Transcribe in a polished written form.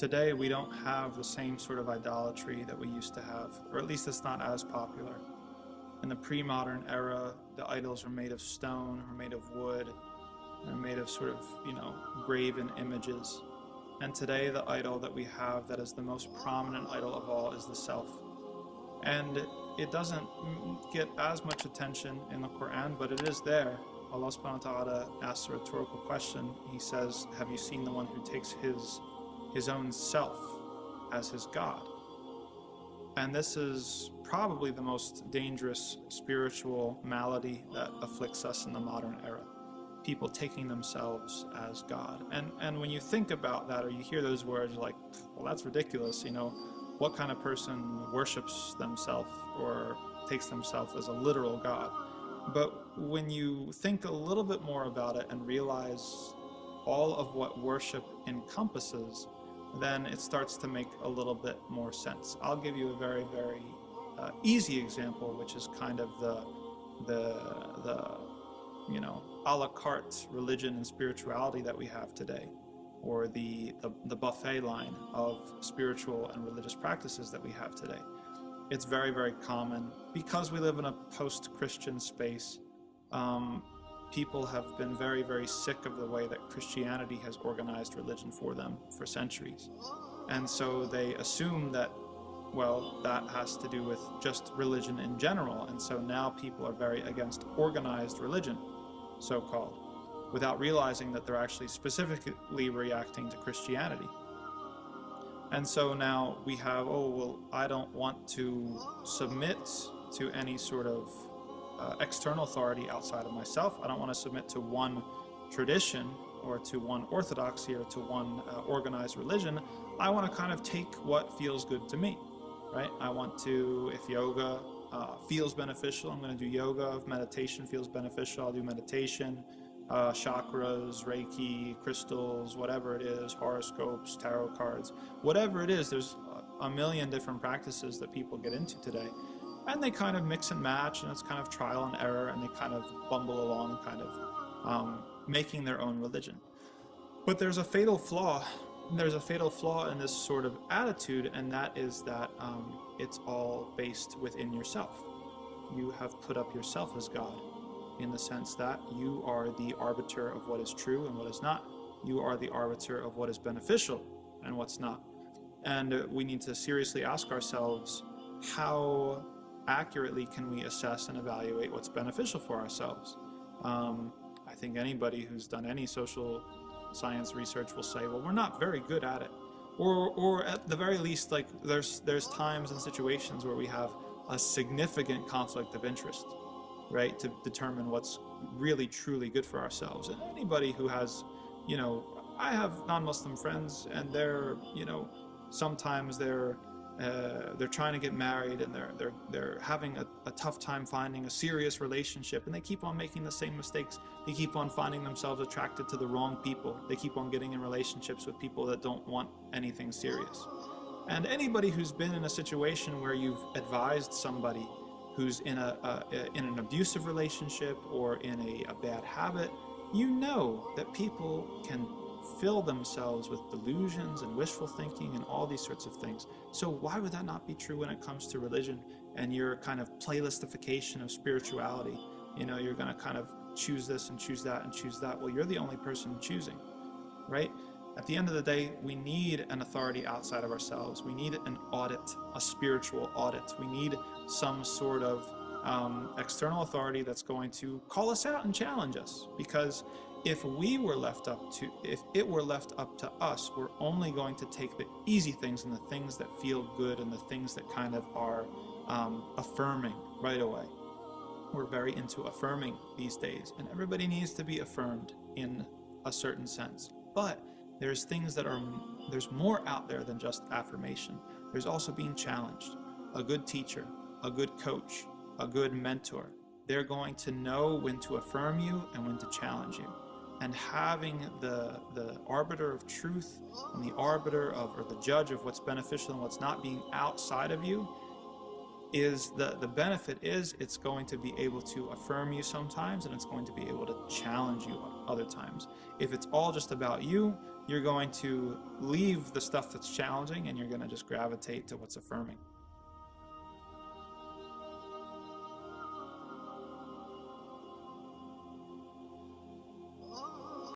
Today we don't have the same sort of idolatry that we used to have, or at least it's not as popular. In the pre-modern era, the idols are made of stone or made of wood. They're made of sort of, graven images. And today the idol that we have that is the most prominent idol of all is the self. And it doesn't get as much attention in the Quran, but it is there. Allah subhanahu wa ta'ala asks a rhetorical question. He says, have you seen the one who takes his own self as his God? And this is probably the most dangerous spiritual malady that afflicts us in the modern era. People taking themselves as God. And when you think about that, or you hear those words, you're like, well, that's ridiculous. What kind of person worships themselves or takes themselves as a literal God? But when you think a little bit more about it and realize all of what worship encompasses, then it starts to make a little bit more sense. I'll give you a very, very easy example, which is kind of the a la carte religion and spirituality that we have today, or the buffet line of spiritual and religious practices that we have today. It's very, very common. Because we live in a post-Christian space, people have been very, very sick of the way that Christianity has organized religion for them for centuries. And so they assume that, well, that has to do with just religion in general. And so now people are very against organized religion, so-called, without realizing that they're actually specifically reacting to Christianity. And so now we have, I don't want to submit to any sort of external authority outside of myself. I don't want to submit to one tradition or to one orthodoxy or to one organized religion. I want to kind of take what feels good to me, right? I want to, if yoga feels beneficial, I'm going to do yoga. If meditation feels beneficial, I'll do meditation. Chakras, Reiki, crystals, whatever it is, horoscopes, tarot cards, whatever it is, there's a million different practices that people get into today. And they kind of mix and match, and it's kind of trial and error, and they kind of bumble along, kind of making their own religion. But there's a fatal flaw. There's a fatal flaw in this sort of attitude, and that is that it's all based within yourself. You have put up yourself as God, in the sense that you are the arbiter of what is true and what is not. You are the arbiter of what is beneficial and what's not. And we need to seriously ask ourselves, how accurately can we assess and evaluate what's beneficial for ourselves? I think anybody who's done any social science research will say, well, we're not very good at it. Or at the very least, like there's times and situations where we have a significant conflict of interest, right, to determine what's really truly good for ourselves. And anybody who has, I have non-Muslim friends, and they're, sometimes they're trying to get married, and they're having a tough time finding a serious relationship, and they keep on making the same mistakes. They keep on finding themselves attracted to the wrong people. They keep on getting in relationships with people that don't want anything serious. And anybody who's been in a situation where you've advised somebody who's in an abusive relationship or in a bad habit, you know that people can fill themselves with delusions and wishful thinking and all these sorts of things. So why would that not be true when it comes to religion and your kind of playlistification of spirituality? You're going to kind of choose this and choose that and choose that. Well, you're the only person choosing, right? At the end of the day, we need an authority outside of ourselves. We need an audit, a spiritual audit. We need some sort of external authority that's going to call us out and challenge us. Because if it were left up to us, we're only going to take the easy things and the things that feel good and the things that kind of are affirming right away. We're very into affirming these days, and everybody needs to be affirmed in a certain sense. But there's things there's more out there than just affirmation. There's also being challenged. A good teacher, a good coach, a good mentor, they're going to know when to affirm you and when to challenge you. And having the arbiter of truth and the arbiter of, or the judge of what's beneficial and what's not being outside of you, is the benefit is it's going to be able to affirm you sometimes, and it's going to be able to challenge you other times. If it's all just about you, you're going to leave the stuff that's challenging and you're going to just gravitate to what's affirming.